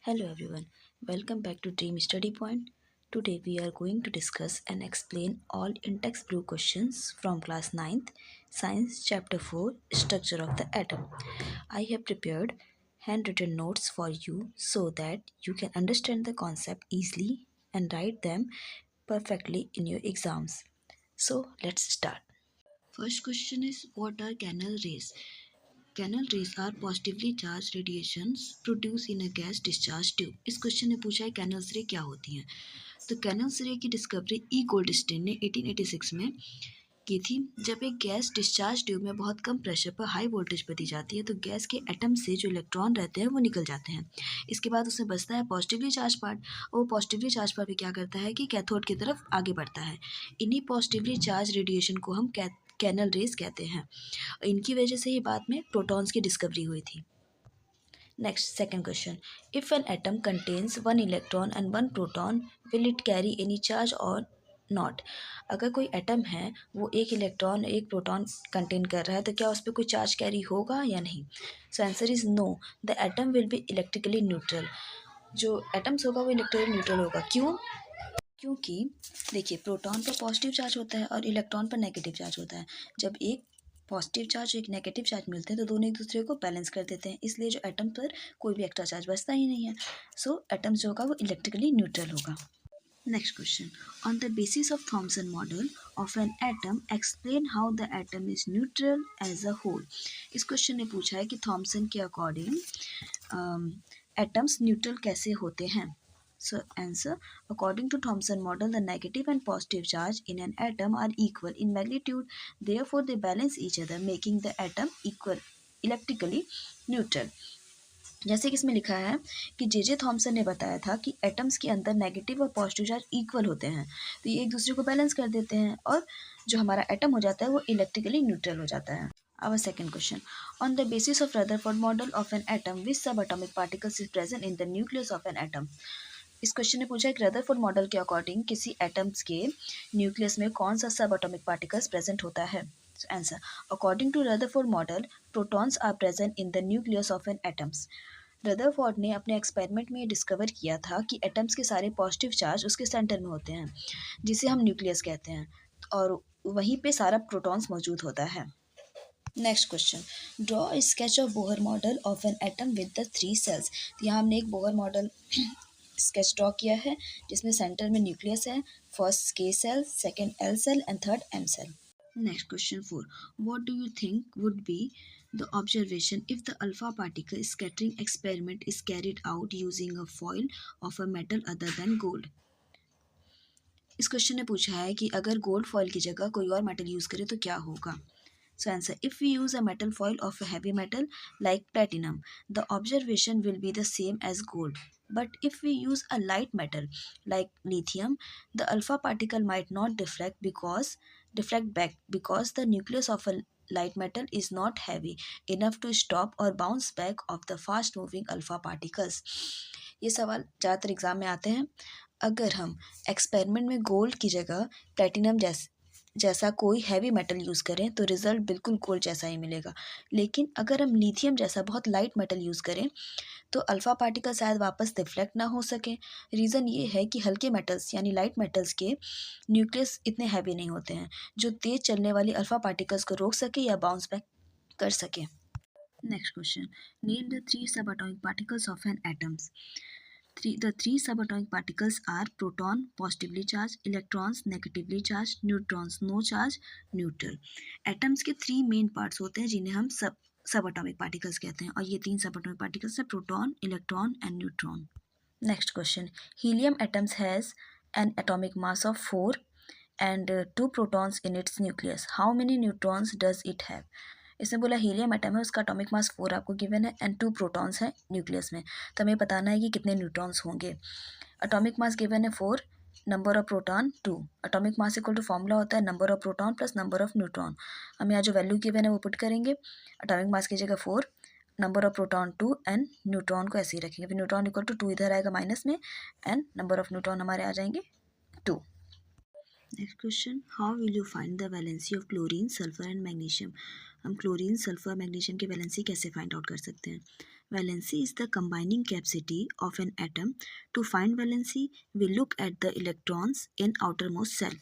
Hello everyone, welcome back to Dream Study Point. Today we are going to discuss and explain all in-text blue questions from class 9th, Science chapter 4, Structure of the Atom. I have prepared handwritten notes for you so that you can understand the concept easily and write them perfectly in your exams. So let's start. First question is, what are canal rays? Canal rays are positively charge radiations produce in a gas discharge tube. इस question ने पूछा है canals रे क्या होती हैं। तो canals रे की डिस्कवरी ई गोल्डस्टीन ने 1886 में की थी। जब एक गैस डिस्चार्ज ट्यूब में बहुत कम प्रेशर पर हाई वोल्टेज पर दी जाती है तो गैस के एटम से जो इलेक्ट्रॉन रहते हैं वो निकल जाते हैं। इसके बाद उसमें बचता है पॉजिटिवली चार्ज पार्ट, और वो पॉजिटिवली चार्ज पार्ट भी क्या करता है कि कैथोड की तरफ आगे बढ़ता है। इन्हीं पॉजिटिवली चार्ज रेडिएशन को हम कैनल रेज कहते हैं। इनकी वजह से ही बाद में प्रोटॉन्स की डिस्कवरी हुई थी। Next second question, if an atom contains one electron and one proton will it carry any charge और नॉट। अगर कोई एटम है वो एक इलेक्ट्रॉन एक प्रोटॉन कंटेन कर रहा है तो क्या उस पर कोई चार्ज कैरी होगा या नहीं। So answer is no, the atom will be electrically neutral. जो एटम्स होगा वो इलेक्ट्रिकली न्यूट्रल होगा। क्यों? क्योंकि देखिए, प्रोटॉन पर पॉजिटिव चार्ज होता है और इलेक्ट्रॉन पर नेगेटिव चार्ज होता है। जब एक पॉजिटिव चार्ज एक नेगेटिव चार्ज मिलते हैं तो दोनों एक दूसरे को बैलेंस कर देते हैं, इसलिए जो एटम पर कोई भी एक्स्ट्रा चार्ज बचता ही नहीं है। सो एटम जो होगा वो इलेक्ट्रिकली न्यूट्रल होगा। Next question, on the basis of Thomson model of an atom explain how the atom is neutral as a whole. इस क्वेश्चन ने पूछा है कि थॉमसन के अकॉर्डिंग एटम्स न्यूट्रल कैसे होते हैं। So answer, according to Thomson model, the negative and positive charge in an atom are equal in magnitude. Therefore, they balance each other, making the atom equal electrically neutral. जैसे कि इसमें लिखा है कि J Thomson ने बताया था कि एटम्स के अंदर नेगेटिव और पॉजिटिव चार्ज इक्वल होते हैं, तो ये एक दूसरे को बैलेंस कर देते हैं और जो हमारा एटम हो जाता है वो इलेक्ट्रिकली न्यूट्रल हो जाता है। Our second question, on the basis of Rutherford model of an atom, which subatomic particles is present in the nucleus of an atom? इस क्वेश्चन ने पूछा है कि रदरफोर्ड मॉडल के अकॉर्डिंग किसी एटम्स के न्यूक्लियस में कौन सा सब एटॉमिक पार्टिकल्स प्रेजेंट होता है। Answer, according to Rutherford model, protons are present in the nucleus of an atoms. Rutherford ने अपने एक्सपेरिमेंट में ये डिस्कवर किया था कि एटम्स के सारे पॉजिटिव चार्ज उसके सेंटर में होते हैं, जिसे हम न्यूक्लियस कहते हैं, और वहीं पे सारा प्रोटॉन्स मौजूद होता है। Next question, draw sketch of Bohr model of an atom with the 3 shells. तो यहाँ हमने एक बोहर मॉडल स्केच ड्रॉ किया है जिसमें सेंटर में न्यूक्लियस है, first K shell, second L shell and third M shell. Next question 4, what do you think would be the observation if the alpha particle scattering experiment is carried out using a foil of a metal other than gold. इस question ने पूछा है कि अगर gold foil की जगह कोई और मेटल यूज करे तो क्या होगा। So answer, if we use a metal foil of a heavy metal like platinum, the observation will be the same as gold. But if we use a light metal like lithium, the alpha particle might not deflect back because the nucleus of a light metal is not heavy enough to stop or bounce back of the fast moving alpha particles. ये सवाल ज़्यादातर exam में आते हैं। अगर हम experiment में gold की जगह प्लेटिनम जैसा कोई हैवी मेटल यूज़ करें तो रिज़ल्ट बिल्कुल गोल्ड जैसा ही मिलेगा, लेकिन अगर हम लिथियम जैसा बहुत लाइट मेटल यूज़ करें तो अल्फ़ा पार्टिकल शायद वापस रिफ्लेक्ट ना हो सके। रीज़न ये है कि हल्के मेटल्स यानी लाइट मेटल्स के न्यूक्लियस इतने हैवी नहीं होते हैं जो तेज़ चलने वाली अल्फ़ा पार्टिकल्स को रोक सके या बाउंस बैक कर सके। Next question, name the 3 subatomic particles of an atoms. The three subatomic particles are proton, positively charged, electrons, negatively charged, neutrons, no charge, neutral. Atoms के 3 मेन पार्ट्स होते हैं जिन्हें हम सबatomic particles कहते हैं, और ये 3 सबatomic particles हैं proton, electron and neutron. Next question, helium atoms has an atomic mass of 4 and 2 protons in its nucleus. How many neutrons does it have? इसने बोला हीलियम एटम है, उसका एटॉमिक मास 4 आपको गिवन है एंड 2 प्रोटॉन्स हैं nucleus में, तो हमें बताना है कि कितने न्यूट्रॉन्स होंगे। एटॉमिक मास गिवन है 4, number of proton 2। Atomic mass equal to formula होता है number of proton plus number of neutron. हम यहाँ जो वैल्यू गिवन है वो पुट करेंगे, एटॉमिक मास की जगह 4, number of proton 2 and neutron को ऐसे ही रखेंगे, फिर न्यूट्रॉन इक्वल टू 2 इधर आएगा माइनस में एंड नंबर ऑफ न्यूट्रॉन हमारे आ जाएंगे 2। Next question, how will you find the valency of chlorine, sulphur and magnesium. हम क्लोरीन, सल्फर, मैग्नीशियम की वैलेंसी कैसे फाइंड आउट कर सकते हैं। Valency is the combining capacity of an atom. To find valency, we look at the electrons in outermost cell.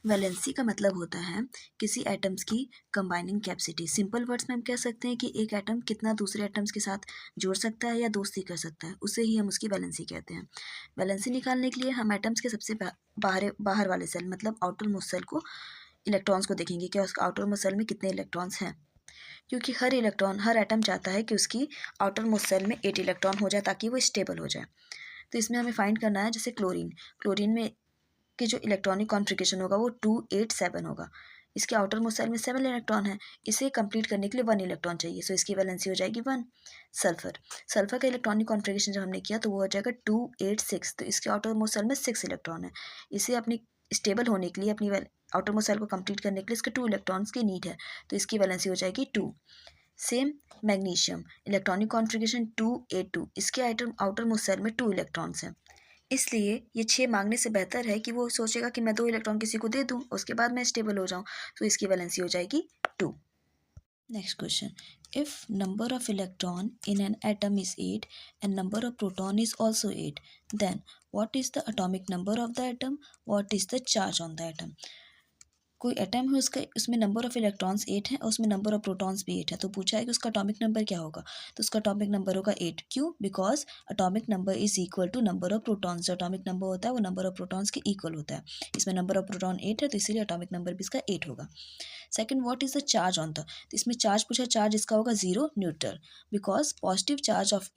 Valency का मतलब होता है किसी एटम्स की कंबाइनिंग कैपेसिटी। सिंपल वर्ड्स में हम कह सकते हैं कि एक एटम कितना दूसरे एटम्स के साथ जोड़ सकता है या दोस्ती कर सकता है, उसे ही हम उसकी वैलेंसी कहते हैं। वैलेंसी निकालने के लिए हम एटम्स के सबसे बाहर वाले सेल मतलब आउटर मोस्ट सेल को इलेक्ट्रॉन्स को देखेंगे कि उसका आउटर मोस्ट सेल में कितने इलेक्ट्रॉन्स हैं, क्योंकि हर एटम चाहता है कि उसकी आउटर मोस्ट सेल में 8 इलेक्ट्रॉन हो जाए ताकि वो स्टेबल हो जाए। तो इसमें हमें फाइंड करना है, जैसे क्लोरीन में कि जो इलेक्ट्रॉनिक कॉन्फ़िगरेशन होगा वो 287 होगा। इसके आउटर मोस्ट सेल में 7 इलेक्ट्रॉन है, इसे कंप्लीट करने के लिए 1 इलेक्ट्रॉन चाहिए, सो इसकी वैलेंसी हो जाएगी 1। सल्फर का इलेक्ट्रॉनिक कॉन्फ़िगरेशन जब हमने किया तो वो हो जाएगा 286, तो इसके आउटर मोस्ट सेल में 6 इलेक्ट्रॉन है। इसे अपनी स्टेबल होने के लिए अपनी आउटर मोस्ट सेल को कंप्लीट करने के लिए इसके 2 इलेक्ट्रॉन्स की नीड है, तो इसकी वैलेंसी हो जाएगी 2। सेम मैग्नीशियम इलेक्ट्रॉनिक कॉन्फ़िगरेशन 282, इसके आउटर मोस्ट सेल में 2 इलेक्ट्रॉन्स हैं, इसलिए ये 6 मांगने से बेहतर है कि वो सोचेगा कि मैं 2 इलेक्ट्रॉन किसी को दे दूँ, उसके बाद मैं स्टेबल हो जाऊँ, तो इसकी वैलेंसी हो जाएगी 2। Next question, if number of electron in an atom is 8 and number of proton is also 8, then what is the atomic number of the atom, what is the charge on the atom. कोई atom है, उसमें number of electrons 8 है और उसमें number of protons भी 8 है, तो पूछा है कि उसका एटॉमिक नंबर क्या होगा, तो उसका एटॉमिक नंबर होगा 8। क्यों? Because atomic number is equal to number of protons. जो एटॉमिक नंबर होता है वो नंबर ऑफ प्रोटॉन्स के इक्वल होता है। इसमें नंबर ऑफ प्रोटॉन 8 है, तो इसीलिए एटॉमिक नंबर भी इसका 8 होगा। Second, what is the charge on the, तो इसमें चार्ज पूछा, चार्ज इसका होगा 0 neutral, because positive charge of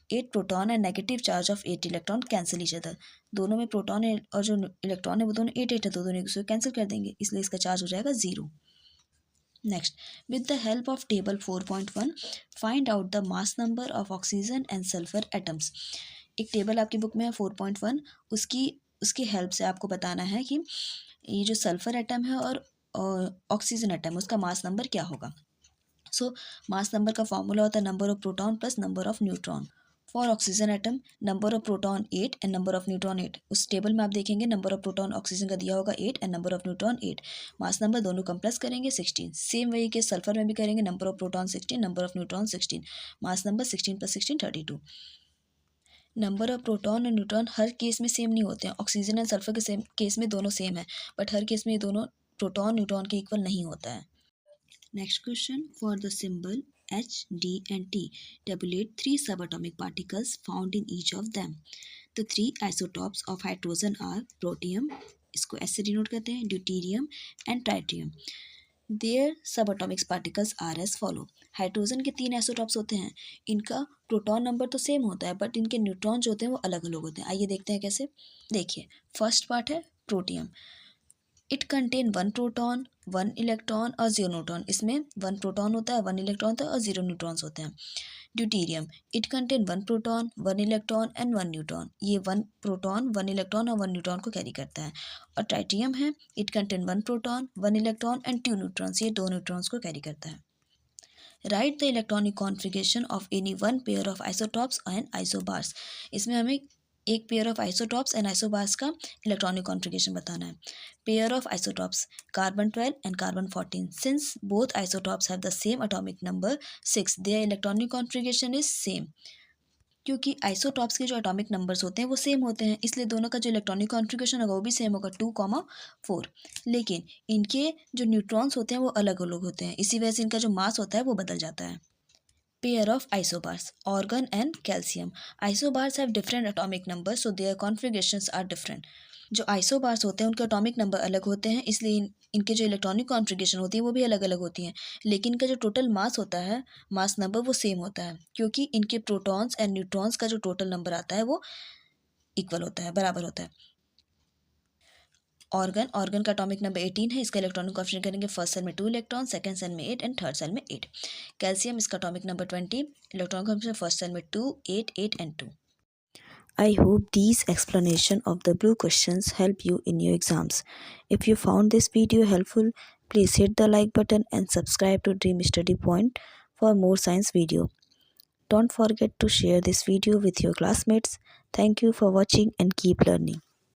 8 proton and negative charge of 8 electron cancel each other. दोनों में प्रोटॉन और जो इलेक्ट्रॉन है वो दोनों 8 है, तो दोनों एक दूसरे को कैंसिल कर देंगे, इसलिए इसका चार्ज हो जाएगा 0। Next, with the help of table 4.1 find out the mass number of oxygen and sulphur atoms. एक टेबल आपकी बुक में है 4.1, उसकी हेल्प से आपको बताना है कि ये जो सल्फर एटम है और ऑक्सीजन एटम है उसका मास नंबर क्या होगा। सो मास नंबर का फॉर्मूला होता है number of proton plus number of neutron. For oxygen atom number of proton 8 and number of neutron 8। उस टेबल में आप देखेंगे नंबर ऑफ प्रोटॉन ऑक्सीजन का दिया होगा 8 and number of neutron 8। Mass number दोनों कम प्लस करेंगे 16। सेम वही के सल्फर में भी करेंगे, number of proton 16, number of neutron 16, mass number 16 plus 16 32। Number of proton और न्यूट्रॉन हर केस में सेम नहीं होते हैं। ऑक्सीजन एंड सल्फर के केस में दोनों सेम है, बट हर केस में ये दोनों प्रोटॉन न्यूट्रॉन के इक्वल नहीं होता है। Next question, for the symbol H, D and T, tabulate 3 subatomic particles found in each of them. The 3 isotopes of hydrogen are protium, इसको S से डिनोट करते हैं, deuterium and tritium. Their subatomic particles are as follow. Hydrogen के 3 isotopes होते हैं, इनका proton number तो same होता है बट इनके न्यूट्रॉन जो होते हैं वो अलग अलग होते हैं। आइए देखते हैं कैसे। देखिए, फर्स्ट पार्ट है protium. It contain 1 proton 1 electron और 0 न्यूट्रॉन। इसमें 1 प्रोटॉन होता है, 1 इलेक्ट्रॉन होता है और 0 न्यूट्रॉन्स होते हैं। Deuterium, it contain 1 proton 1 electron and 1 neutron. ये 1 प्रोटॉन 1 इलेक्ट्रॉन और 1 न्यूट्रॉन को कैरी करता है। और ट्राइटियम है, it contain 1 proton 1 electron and 2 neutrons. ये 2 न्यूट्रॉन्स को कैरी करता है। Write the electronic configuration of any one pair of isotopes and isobars. इसमें हमें एक pair of isotopes and isobars का इलेक्ट्रॉनिक कॉन्फ़िगरेशन बताना है। Pair of isotopes carbon 12 and carbon 14। Since both isotopes have the same atomic number 6, their electronic configuration is same. क्योंकि isotopes के जो atomic numbers होते हैं वो सेम होते हैं, इसलिए दोनों का जो इलेक्ट्रॉनिक कॉन्फ़िगरेशन होगा वो भी सेम होगा 2,4। लेकिन इनके जो न्यूट्रॉन्स होते हैं वो अलग अलग होते हैं, इसी वजह से इनका जो मास होता है वो बदल जाता है। Pair of isobars argon and calcium. Isobars have different atomic number so their configurations are different. जो आइसोबार्स होते हैं उनके एटॉमिक नंबर अलग होते हैं, इसलिए इनके जो इलेक्ट्रॉनिक कॉन्फ़िगरेशन होती है वो भी अलग अलग होती हैं, लेकिन इनका जो टोटल मास होता है, मास नंबर वो सेम होता है, क्योंकि इनके प्रोटॉन्स एंड न्यूट्रॉन्स का जो टोटल नंबर आता है वो इक्वल होता है, बराबर होता है। ऑर्गन का एटॉमिक नंबर 18 है, इसका इलेक्ट्रॉनिक कॉन्फ़िगरेशन करेंगे फर्स्ट सेल में 2 इलेक्ट्रॉन, सेकंड सेल में 8 एंड थर्ड सेल में 8। कैल्शियम, इसका atomic number 20, electronic configuration first shell में 2 8 8 and 2। I hope these explanation of the blue questions help you in your exams. If you found this video helpful, please hit the like button and subscribe to Dream Study Point for more science video. Don't forget to share this video with your classmates. Thank you for watching and keep learning.